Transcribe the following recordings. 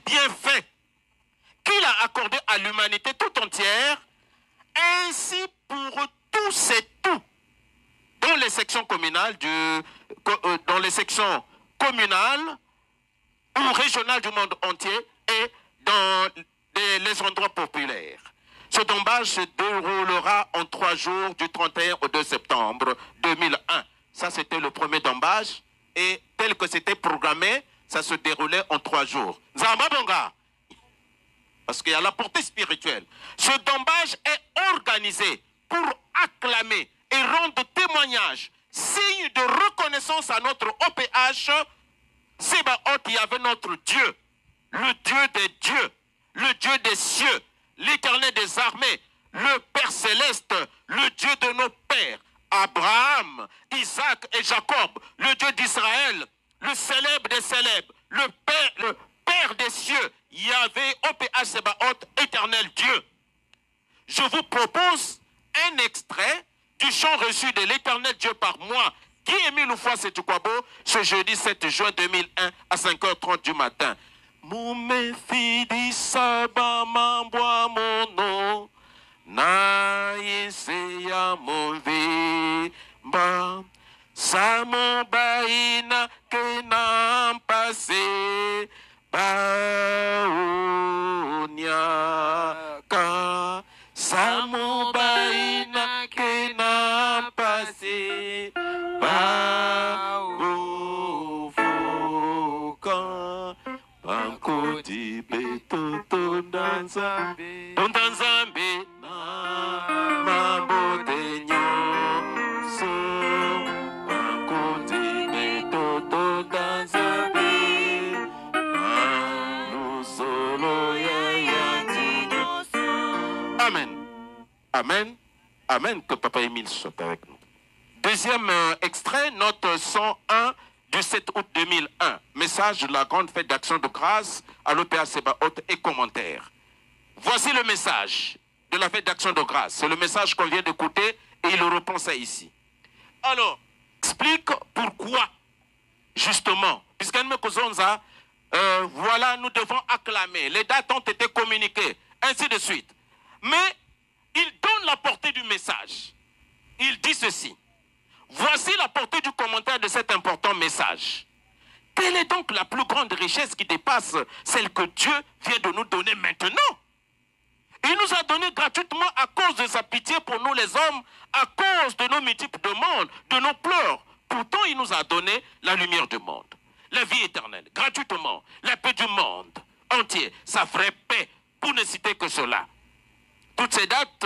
bienfaits qu'il a accordés à l'humanité tout entière, ainsi pour tous et tout, dans les sections communales, ou régionales du monde entier et dans les endroits populaires. Ce dombage se déroulera en 3 jours du 31 au 2 septembre 2001. Ça, c'était le premier dombage. Et tel que c'était programmé, ça se déroulait en 3 jours. Zamba Bonga. Parce qu'il y a la portée spirituelle. Ce dombage est organisé pour acclamer et rendre témoignage, signe de reconnaissance à notre OPH, Sebaoth Yahvé, notre Dieu, le Dieu des dieux, le Dieu des cieux, l'Éternel des armées, le Père céleste, le Dieu de nos pères, Abraham, Isaac et Jacob, le Dieu d'Israël, le célèbre des célèbres, le Père des cieux, Yahvé, OPH Sebaoth, éternel Dieu. Je vous propose un extrait du chant reçu de l'éternel Dieu par moi, qui est mis une fois c'est Kwabo, ce jeudi 7 juin 2001 à 5h30 du matin. Mumefidi saba mambwa mono na yeseya move ba samo baina kenam pase baonya ka samo baina kenam pase baofoka Bankoti betoto danzambe Dondanzambe na mambote nyonso Bankoti betoto danzambe Manusolo ya yanti nyonso. Amen. Amen. Amen. Que Papa Émile soit avec nous. Deuxième extrait, note 101 du 7 août 2001. Message de la grande fête d'action de grâce à l'OPH Sebaoth et commentaires. Voici le message de la fête d'action de grâce. C'est le message qu'on vient d'écouter et il reprend ça ici. Alors, explique pourquoi, justement, puisqu'elle me cause voilà, nous devons acclamer. Les dates ont été communiquées, ainsi de suite. Mais il donne la portée du message. Il dit ceci. Voici la portée du commentaire de cet important message. Quelle est donc la plus grande richesse qui dépasse celle que Dieu vient de nous donner maintenant? Il nous a donné gratuitement à cause de sa pitié pour nous les hommes, à cause de nos multiples demandes, de nos pleurs. Pourtant, il nous a donné la lumière du monde, la vie éternelle, gratuitement, la paix du monde entier, sa vraie paix, pour ne citer que cela. Toutes ces dates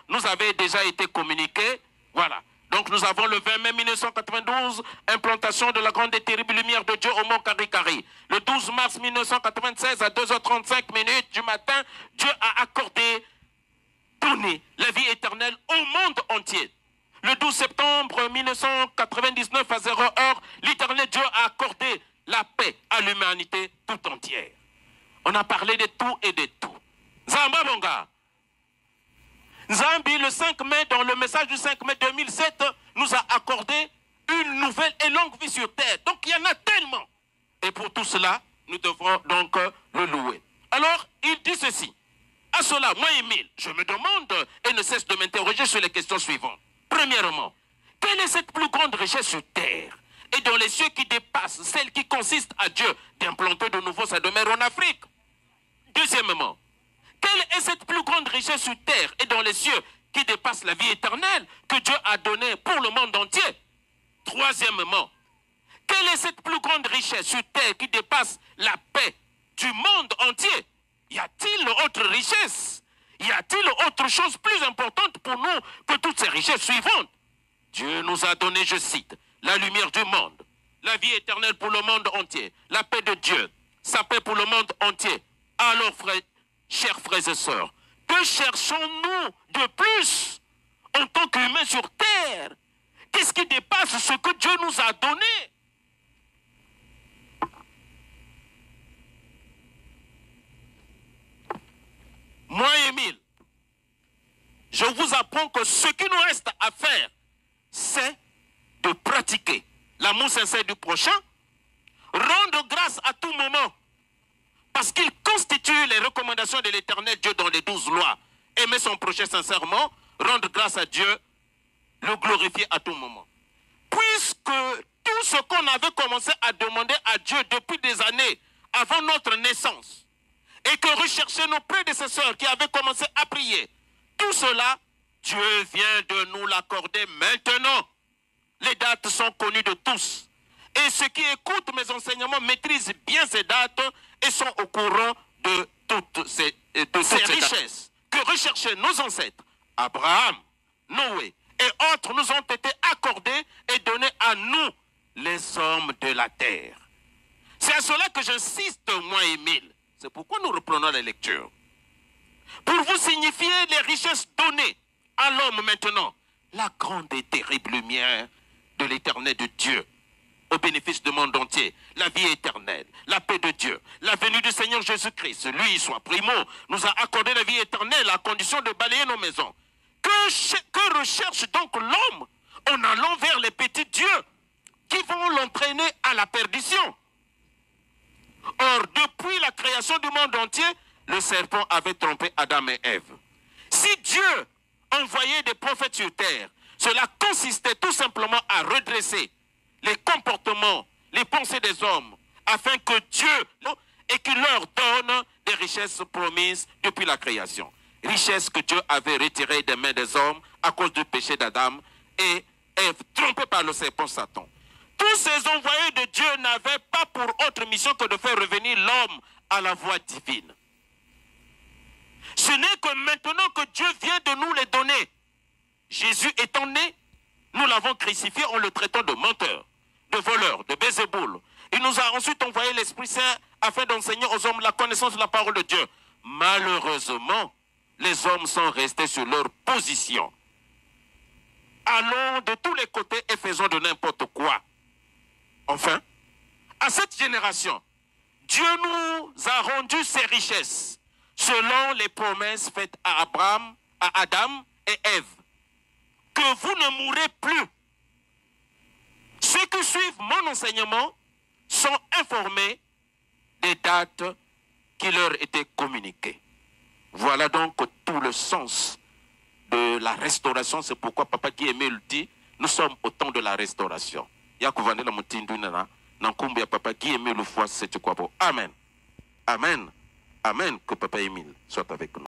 nous avaient déjà été communiquées, voilà. Donc nous avons le 20 mai 1992, implantation de la grande et terrible lumière de Dieu au mont Karikari. Le 12 mars 1996 à 2h35 du matin, Dieu a accordé, donné la vie éternelle au monde entier. Le 12 septembre 1999 à 0h, l'éternel Dieu a accordé la paix à l'humanité tout entière. On a parlé de tout et de tout. Zamba Bonga. Zambi, le 5 mai, dans le message du 5 mai 2007, nous a accordé une nouvelle et longue vie sur terre. Donc il y en a tellement. Et pour tout cela, nous devrons donc le louer. Alors, il dit ceci. À cela, moi, Émile, je me demande et ne cesse de m'interroger sur les questions suivantes. Premièrement, quelle est cette plus grande richesse sur terre et dans les cieux qui dépasse celle qui consiste à Dieu d'implanter de nouveau sa demeure en Afrique? Deuxièmement, quelle est cette plus grande richesse sur terre et dans les cieux qui dépasse la vie éternelle que Dieu a donnée pour le monde entier? Troisièmement, quelle est cette plus grande richesse sur terre qui dépasse la paix du monde entier? Y a-t-il autre richesse? Y a-t-il autre chose plus importante pour nous que toutes ces richesses suivantes? Dieu nous a donné, je cite, la lumière du monde, la vie éternelle pour le monde entier, la paix de Dieu, sa paix pour le monde entier. Alors, chers frères et sœurs, que cherchons-nous de plus en tant qu'humains sur terre? Qu'est-ce qui dépasse ce que Dieu nous a donné? Moi, Émile, je vous apprends que ce qui nous reste à faire, c'est de pratiquer l'amour sincère du prochain, rendre grâce à tout moment, parce qu'il effectue les recommandations de l'Éternel Dieu dans les 12 lois, aimer son prochain sincèrement, rendre grâce à Dieu, le glorifier à tout moment. Puisque tout ce qu'on avait commencé à demander à Dieu depuis des années avant notre naissance, et que recherchaient nos prédécesseurs qui avaient commencé à prier, tout cela, Dieu vient de nous l'accorder maintenant. Les dates sont connues de tous. Et ceux qui écoutent mes enseignements maîtrisent bien ces dates et sont au courant de toutes ces richesses que recherchaient nos ancêtres. Abraham, Noé et autres nous ont été accordés et donnés à nous, les hommes de la terre. C'est à cela que j'insiste, moi, Émile. C'est pourquoi nous reprenons la lecture. Pour vous signifier les richesses données à l'homme maintenant, la grande et terrible lumière de l'éternel de Dieu, au bénéfice du monde entier, la vie éternelle, la paix de Dieu, la venue du Seigneur Jésus-Christ, lui, soit primo, nous a accordé la vie éternelle à condition de balayer nos maisons. Que recherche donc l'homme en allant vers les petits dieux qui vont l'entraîner à la perdition? Or, depuis la création du monde entier, le serpent avait trompé Adam et Ève. Si Dieu envoyait des prophètes sur terre, cela consistait tout simplement à redresser les comportements, les pensées des hommes, afin que Dieu, et qu'il leur donne des richesses promises depuis la création. Richesses que Dieu avait retirées des mains des hommes à cause du péché d'Adam et Ève, trompés par le serpent Satan. Tous ces envoyés de Dieu n'avaient pas pour autre mission que de faire revenir l'homme à la voie divine. Ce n'est que maintenant que Dieu vient de nous les donner. Jésus étant né, nous l'avons crucifié en le traitant de menteur, de voleur, de Bézéboul. Il nous a ensuite envoyé l'Esprit Saint afin d'enseigner aux hommes la connaissance de la parole de Dieu. Malheureusement, les hommes sont restés sur leur position. Allons de tous les côtés et faisons de n'importe quoi. Enfin, à cette génération, Dieu nous a rendu ses richesses selon les promesses faites à Abraham, à Adam et Ève. Que vous ne mourrez plus. Ceux qui suivent mon enseignement sont informés des dates qui leur étaient communiquées. Voilà donc tout le sens de la restauration. C'est pourquoi Papa Guy Emile dit, nous sommes au temps de la restauration. Papa Guy Emile le foi, c'est quoi. Amen. Amen. Amen. Que Papa Emile soit avec nous.